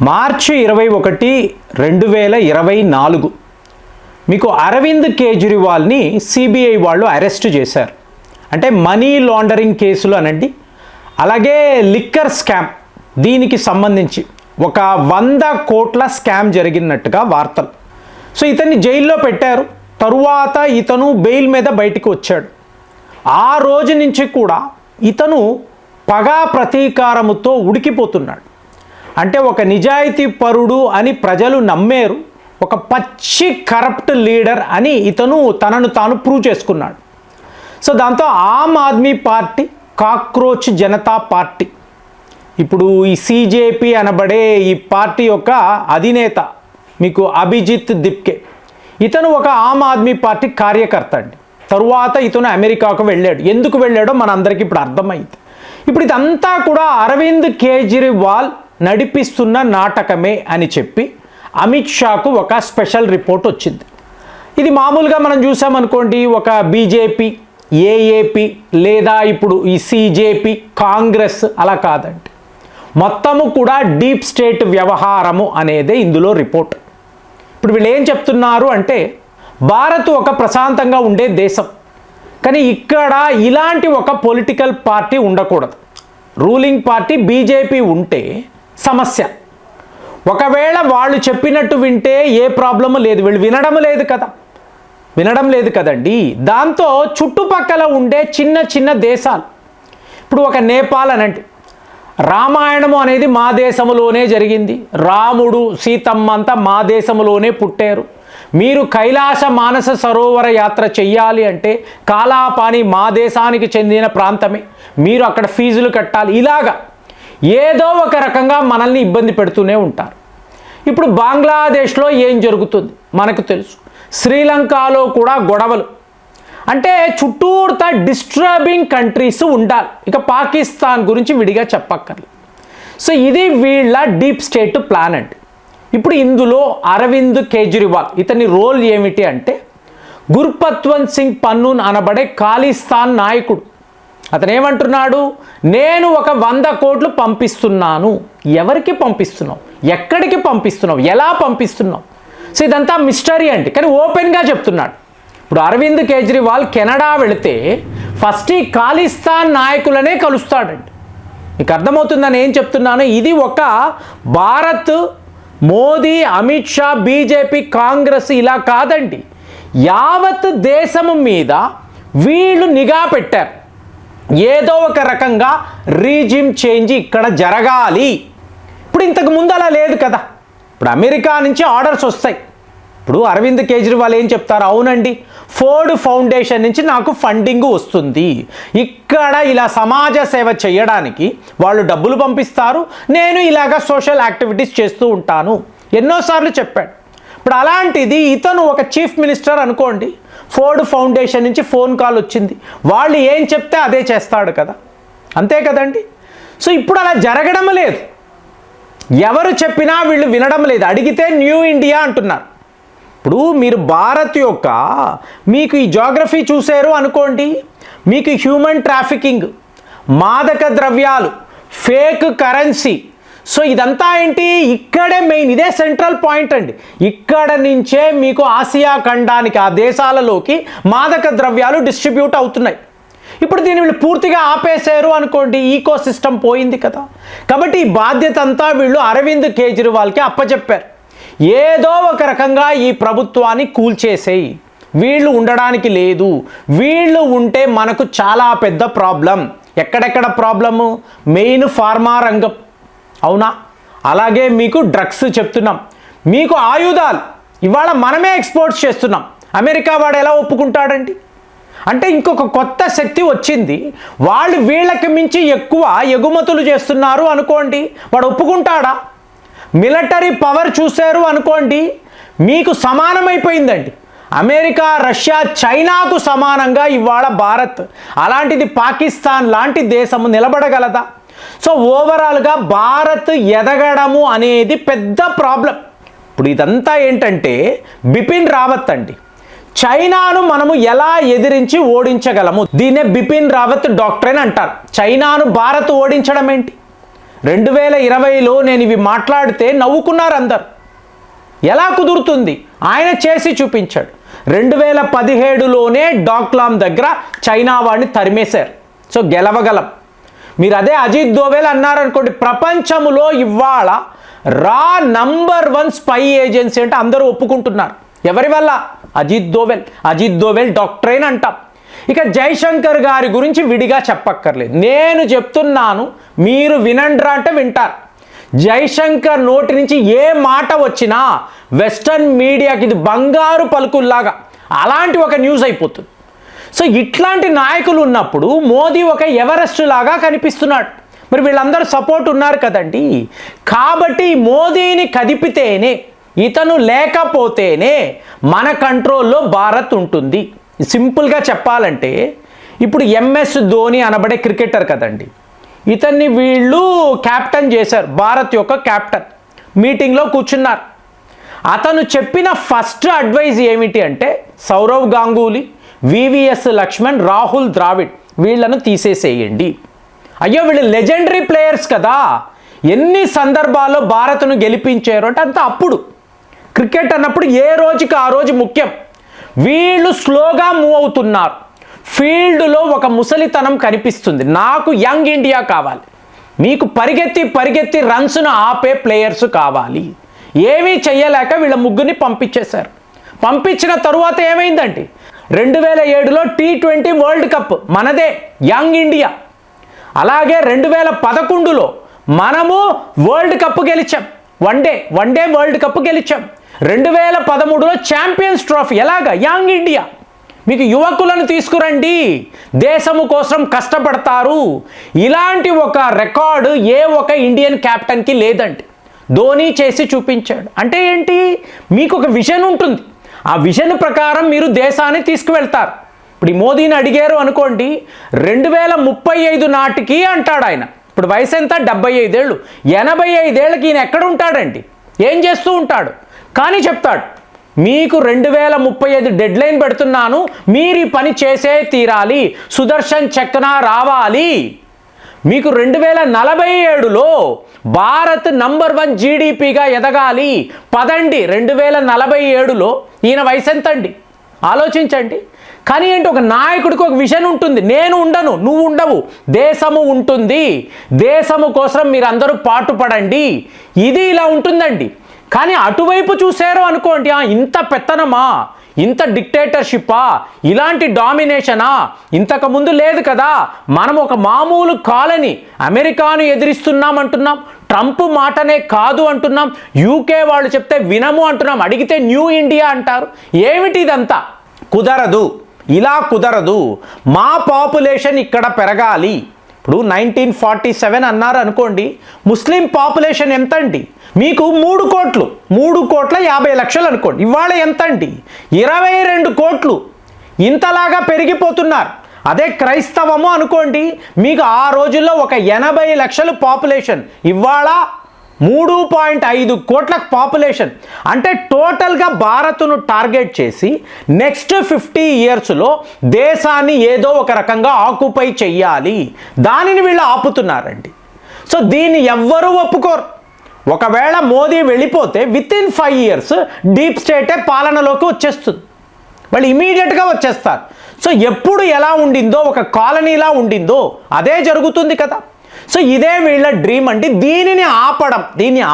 మార్చి 21, 2024 మీకు అరవింద్ కేజ్రీవాల్ని సిబిఐ వాళ్ళు అరెస్ట్ చేశారు. అంటే మనీ లాండరింగ్ కేసులు అనండి, అలాగే లిక్కర్ స్కామ్, దీనికి సంబంధించి ఒక 100 కోట్ల స్కామ్ జరిగినట్టుగా వార్తలు. సో ఇతన్ని జైల్లో పెట్టారు. తరువాత ఇతను బెయిల్ మీద బయటికి వచ్చాడు. ఆ రోజు నుంచి కూడా ఇతను పగా ప్రతీకారముతో ఉడికిపోతున్నాడు. అంటే ఒక నిజాయితీ పరుడు అని ప్రజలు నమ్మారు, ఒక పచ్చి కరప్ట్ లీడర్ అని ఇతను తనను తాను ప్రూవ్ చేసుకున్నాడు. సో దాంతో Aam Aadmi party, cockroach Janata party, ఇప్పుడు ఈ సిజేపీ అనబడే ఈ పార్టీ యొక్క అధినేత మీకు అభిజిత్ దిప్కే, ఇతను ఒక ఆమ్ ఆద్మీ పార్టీ కార్యకర్త అండి. తరువాత ఇతను అమెరికాకు వెళ్ళాడు. ఎందుకు వెళ్ళాడో మనందరికీ ఇప్పుడు అర్థమైంది. ఇప్పుడు ఇదంతా కూడా అరవింద్ కేజ్రీవాల్ నడిపిస్తున్న నాటకమే అని చెప్పి అమిత్ షాకు ఒక స్పెషల్ రిపోర్ట్ వచ్చింది. ఇది మామూలుగా మనం చూసామనుకోండి, ఒక బీజేపీ, ఏఏపీ లేదా ఇప్పుడు ఈ సిజేపీ, కాంగ్రెస్ అలా కాదండి. మొత్తము కూడా డీప్ స్టేట్ వ్యవహారము అనేదే ఇందులో రిపోర్ట్. ఇప్పుడు వీళ్ళు ఏం చెప్తున్నారు అంటే, భారత్ ఒక ప్రశాంతంగా ఉండే దేశం, కానీ ఇక్కడ ఇలాంటి ఒక పొలిటికల్ పార్టీ ఉండకూడదు. రూలింగ్ పార్టీ బీజేపీ ఉంటే సమస్య. ఒకవేళ వాళ్ళు చెప్పినట్టు వింటే ఏ ప్రాబ్లము లేదు, వీళ్ళు వినడం లేదు కదండి. దాంతో చుట్టుపక్కల ఉండే చిన్న చిన్న దేశాలు, ఇప్పుడు ఒక నేపాల్ అనండి, రామాయణము అనేది మా దేశంలోనే జరిగింది, రాముడు సీతమ్మ అంతా మా దేశంలోనే పుట్టారు. మీరు కైలాస మానస సరోవర యాత్ర చెయ్యాలి అంటే కాలాపాని మా దేశానికి చెందిన ప్రాంతమే, మీరు అక్కడ ఫీజులు కట్టాలి. ఇలాగా ఏదో ఒక రకంగా మనల్ని ఇబ్బంది పెడుతూనే ఉంటారు. ఇప్పుడు బంగ్లాదేశ్లో ఏం జరుగుతుంది మనకు తెలుసు, శ్రీలంకలో కూడా గొడవలు. అంటే చుట్టూర్తా డిస్టర్బింగ్ కంట్రీస్ ఉండాలి. ఇక పాకిస్తాన్ గురించి విడిగా చెప్పక్కర్లేదు. సో ఇది వీళ్ళ డీప్ స్టేట్ ప్లాన్ అండి. ఇప్పుడు ఇందులో అరవింద్ కేజ్రీవాల్, ఇతని రోల్ ఏమిటి అంటే, గుర్పత్వంత్ సింగ్ పన్నూన్ అనబడే ఖాళిస్తాన్ నాయకుడు. అతను ఏమంటున్నాడు, నేను ఒక 100 కోట్లు పంపిస్తున్నాను. ఎవరికి పంపిస్తున్నావు, ఎక్కడికి పంపిస్తున్నావు, ఎలా పంపిస్తున్నావు? సో ఇదంతా మిస్టరీ అండి, కానీ ఓపెన్గా చెప్తున్నాడు. ఇప్పుడు అరవింద్ కేజ్రీవాల్ కెనడా వెళితే ఫస్ట్ ఈ ఖాళిస్తాన్ నాయకులనే కలుస్తాడండి. మీకు అర్థమవుతుందని ఏం చెప్తున్నాను. ఇది ఒక భారత్, మోదీ, అమిత్ షా, బీజేపీ, కాంగ్రెస్ ఇలా కాదండి, యావత్ దేశము మీద వీళ్ళు నిఘా పెట్టారు. ఏదో ఒక రకంగా రీజిమ్ చేంజ్ ఇక్కడ జరగాలి. ఇప్పుడు ఇంతకు ముందు అలా లేదు కదా. ఇప్పుడు అమెరికా నుంచి ఆర్డర్స్ వస్తాయి. ఇప్పుడు అరవింద్ కేజ్రీవాల్ ఏం చెప్తారు, అవునండి ఫోర్డ్ ఫౌండేషన్ నుంచి నాకు ఫండింగ్ వస్తుంది, ఇక్కడ ఇలా సమాజ సేవ చేయడానికి వాళ్ళు డబ్బులు పంపిస్తారు, నేను ఇలాగ సోషల్ యాక్టివిటీస్ చేస్తూ ఉంటాను, ఎన్నోసార్లు చెప్పాడు. ఇప్పుడు అలాంటిది ఇతను ఒక చీఫ్ మినిస్టర్ అనుకోండి, ఫోర్డ్ ఫౌండేషన్ నుంచి ఫోన్ కాల్ వచ్చింది, వాళ్ళు ఏం చెప్తే అదే చేస్తాడు కదా, అంతే కదండి. సో ఇప్పుడు అలా జరగడం లేదు, ఎవరు చెప్పినా వీళ్ళు వినడం లేదు. అడిగితే న్యూ ఇండియా అంటున్నారు. ఇప్పుడు మీరు భారత్ యొక్క మీకు ఈ జాగ్రఫీ చూసారు అనుకోండి, మీకు హ్యూమన్ ట్రాఫికింగ్, మాదక ద్రవ్యాలు, ఫేక్ కరెన్సీ, సో ఇదంతా ఏంటి, ఇక్కడే మెయిన్, ఇదే సెంట్రల్ పాయింట్ అండి. ఇక్కడ నుంచే మీకు ఆసియా ఖండానికి, ఆ దేశాలలోకి మాదక ద్రవ్యాలు డిస్ట్రిబ్యూట్ అవుతున్నాయి. ఇప్పుడు దీన్ని వీళ్ళు పూర్తిగా ఆపేశారు అనుకోండి, ఈకో సిస్టమ్ పోయింది కదా. కాబట్టి ఈ బాధ్యత అంతా వీళ్ళు అరవింద్ కేజ్రీవాల్కి అప్పచెప్పారు. ఏదో ఒక రకంగా ఈ ప్రభుత్వాన్ని కూల్చేసేయి, వీళ్ళు ఉండడానికి లేదు, వీళ్ళు ఉంటే మనకు చాలా పెద్ద ప్రాబ్లం. ఎక్కడెక్కడ ప్రాబ్లము, మెయిన్ ఫార్మా రంగం, అవునా, అలాగే మీకు డ్రగ్స్ చెప్తున్నాం, మీకు ఆయుధాలు ఇవాళ మనమే ఎక్స్పోర్ట్స్ చేస్తున్నాం. అమెరికా వాడు ఎలా ఒప్పుకుంటాడండి? అంటే ఇంకొక కొత్త శక్తి వచ్చింది, వాళ్ళు వీళ్ళకి మించి ఎక్కువ ఎగుమతులు చేస్తున్నారు అనుకోండి, వాడు ఒప్పుకుంటాడా? మిలిటరీ పవర్ చూశారు అనుకోండి, మీకు సమానమైపోయిందండి. అమెరికా, రష్యా, చైనాకు సమానంగా ఇవాళ భారత్, అలాంటిది పాకిస్తాన్ లాంటి దేశము నిలబడగలదా? సో ఓవరాల్గా భారత్ ఎదగడము అనేది పెద్ద ప్రాబ్లం. ఇప్పుడు ఇదంతా ఏంటంటే బిపిన్ రావత్ అండి, చైనాను మనము ఎలా ఎదిరించి ఓడించగలము, దీన్నే బిపిన్ రావత్ డాక్ట్రైన్ అంటారు. చైనాను భారత్ ఓడించడం ఏంటి? 2020లో నేను ఇవి మాట్లాడితే నవ్వుకున్నారు అందరు. ఎలా కుదురుతుంది? ఆయన చేసి చూపించాడు. 2017లోనే డాక్లామ్ దగ్గర చైనా వాడిని తరిమేశారు. సో గెలవగలం. మీరు అదే అజిత్ దోవెల్ అన్నారనుకోండి, ప్రపంచంలో ఇవాళ నంబర్ 1 స్పై ఏజెన్సీ అంటే అందరూ ఒప్పుకుంటున్నారు. ఎవరి వల్ల? అజిత్ దోవెల్ డాక్ట్రైన్ అంటాం. ఇక జైశంకర్ గారి గురించి విడిగా చెప్పక్కర్లేదు. నేను చెప్తున్నాను, మీరు వినండ్రా అంటే వింటారు. జైశంకర్ నోటి నుంచి ఏ మాట వచ్చినా వెస్టర్న్ మీడియాకి ఇది బంగారు పలుకుల్లాగా అలాంటి ఒక న్యూస్ అయిపోతుంది. సో ఇట్లాంటి నాయకులు ఉన్నప్పుడు మోదీ ఒక ఎవరెస్ట్ లాగా కనిపిస్తున్నాడు. మరి వీళ్ళందరూ సపోర్ట్ ఉన్నారు కదండి. కాబట్టి మోదీని కదిపితేనే, ఇతను లేకపోతేనే మన కంట్రోల్లో భారత్ ఉంటుంది. సింపుల్గా చెప్పాలంటే ఇప్పుడు ఎంఎస్ ధోని అనబడే క్రికెటర్ కదండి, ఇతన్ని వీళ్ళు క్యాప్టెన్ చేశారు, భారత్ యొక్క క్యాప్టెన్. మీటింగ్లో కూర్చున్నారు. అతను చెప్పిన ఫస్ట్ అడ్వైజ్ ఏమిటి అంటే సౌరవ్ గాంగూలీ, వివిఎస్ లక్ష్మణ్, రాహుల్ ద్రావిడ్ వీళ్ళను తీసేసేయండి. అయ్యో వీళ్ళు లెజెండరీ ప్లేయర్స్ కదా, ఎన్ని సందర్భాల్లో భారత్ను గెలిపించారు అంటే అంత. అప్పుడు క్రికెట్ అన్నప్పుడు ఏ రోజుకి ఆ రోజు ముఖ్యం. వీళ్ళు స్లోగా మూవ్ అవుతున్నారు. ఫీల్డ్లో ఒక ముసలితనం కనిపిస్తుంది. నాకు యంగ్ ఇండియా కావాలి, మీకు పరిగెత్తి రన్స్ను ఆపే ప్లేయర్స్ కావాలి. ఏమీ చెయ్యలేక వీళ్ళ ముగ్గురిని పంపించేశారు. పంపించిన తరువాత ఏమైందండి, 2007లో T20 వరల్డ్ కప్ మనదే, యంగ్ ఇండియా. అలాగే 2011లో మనము వరల్డ్ కప్ గెలిచాం, వన్డే వరల్డ్ కప్ గెలిచాం. 2013లో ఛాంపియన్స్ ట్రోఫీ. ఎలాగా? Young India. మీకు యువకులను తీసుకురండి, దేశము కోసం కష్టపడతారు. ఇలాంటి ఒక రికార్డు ఏ ఒక ఇండియన్ క్యాప్టెన్కి లేదండి. ధోని చేసి చూపించాడు. అంటే ఏంటి? మీకు ఒక విజన్ ఉంటుంది. ఆ విజన్ ప్రకారం మీరు దేశాన్ని తీసుకువెళ్తారు. ఇప్పుడు ఈ మోదీని అడిగారు అనుకోండి, 2035 నాటికి అంటాడు ఆయన. ఇప్పుడు వయసు ఎంత? 75 ఏళ్ళు. 85 ఏళ్ళకి ఈయన ఎక్కడ ఉంటాడండి? ఏం చేస్తూ ఉంటాడు? కానీ చెప్తాడు, మీకు 2035 డెడ్ లైన్ పెడుతున్నాను, మీరు ఈ పని చేసే తీరాలి, సుదర్శన్ చక్ర రావాలి. మీకు 2047లో భారత్ నంబర్ 1 జీడిపిగా ఎదగాలి. పదండి. 2047లో ఈయన వయసు ఎంత అండి? ఆలోచించండి. కానీ ఏంటి, ఒక నాయకుడికి ఒక విజన్ ఉంటుంది. నేను ఉండను, నువ్వు ఉండవు, దేశము ఉంటుంది. దేశము కోసం మీరు అందరూ పాటుపడండి. ఇది ఇలా ఉంటుందండి. కానీ అటువైపు చూశారు అనుకోండి, ఇంత పెత్తనమా, ఇంత డిక్టేటర్షిప్పా, ఇలాంటి డామినేషనా ఇంతకుముందు లేదు కదా. మనం ఒక మామూలు కాలనీ, అమెరికాను ఎదిరిస్తున్నాం అంటున్నాం, ట్రంప్ మాటనే కాదు అంటున్నాం, యూకే వాళ్ళు చెప్తే వినము అంటున్నాం, అడిగితే న్యూ ఇండియా అంటారు. ఏమిటి ఇదంతా? కుదరదు, ఇలా కుదరదు. మా పాపులేషన్ ఇక్కడ పెరగాలి. ఇప్పుడు 1947 అన్నారు అనుకోండి, ముస్లిం పాపులేషన్ ఎంత అండి? మీకు 3,50,00,000 అనుకోండి. ఇవాళ ఎంత అండి? 22 కోట్లు. ఇంతలాగా పెరిగిపోతున్నారు. అదే క్రైస్తవము అనుకోండి, మీకు ఆ రోజుల్లో ఒక 80 లక్షల పాపులేషన్, ఇవాళ 3.5 కోట్ల పాపులేషన్. అంటే టోటల్గా భారత్ను టార్గెట్ చేసి నెక్స్ట్ 50 ఇయర్స్లో దేశాన్ని ఏదో ఒక రకంగా ఆక్యుపై చెయ్యాలి. దానిని వీళ్ళు ఆపుతున్నారండి. సో దీన్ని ఎవ్వరూ ఒప్పుకోరు. ఒకవేళ మోదీ వెళ్ళిపోతే వితిన్ 5 ఇయర్స్ డీప్ స్టేటే పాలనలోకి వచ్చేస్తుంది. వాళ్ళు ఇమీడియట్గా వచ్చేస్తారు. సో ఎప్పుడు ఎలా ఉండిందో, ఒక కాలనీలా ఉండిందో అదే జరుగుతుంది కదా. సో ఇదే వీళ్ళ డ్రీమ్ అండి. దీనిని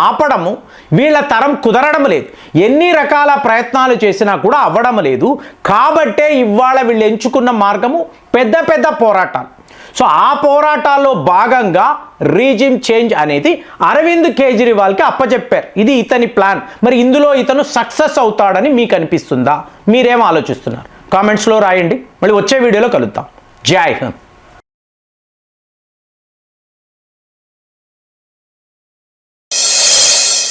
ఆపడము వీళ్ళ తరం కుదరడం లేదు. ఎన్ని రకాల ప్రయత్నాలు చేసినా కూడా అవ్వడం లేదు. కాబట్టే ఇవాళ వీళ్ళు ఎంచుకున్న మార్గము పెద్ద పోరాటాలు. సో ఆ పోరాటాల్లో భాగంగా రీజిమ్ చేంజ్ అనేది అరవింద్ కేజ్రీవాల్కి అప్పచెప్పారు. ఇది ఇతని ప్లాన్. మరి ఇందులో ఇతను సక్సెస్ అవుతాడని మీకు అనిపిస్తుందా? మీరేం ఆలోచిస్తున్నారు? కామెంట్స్లో రాయండి. మళ్ళీ వచ్చే వీడియోలో కలుద్దాం. జై హింద్.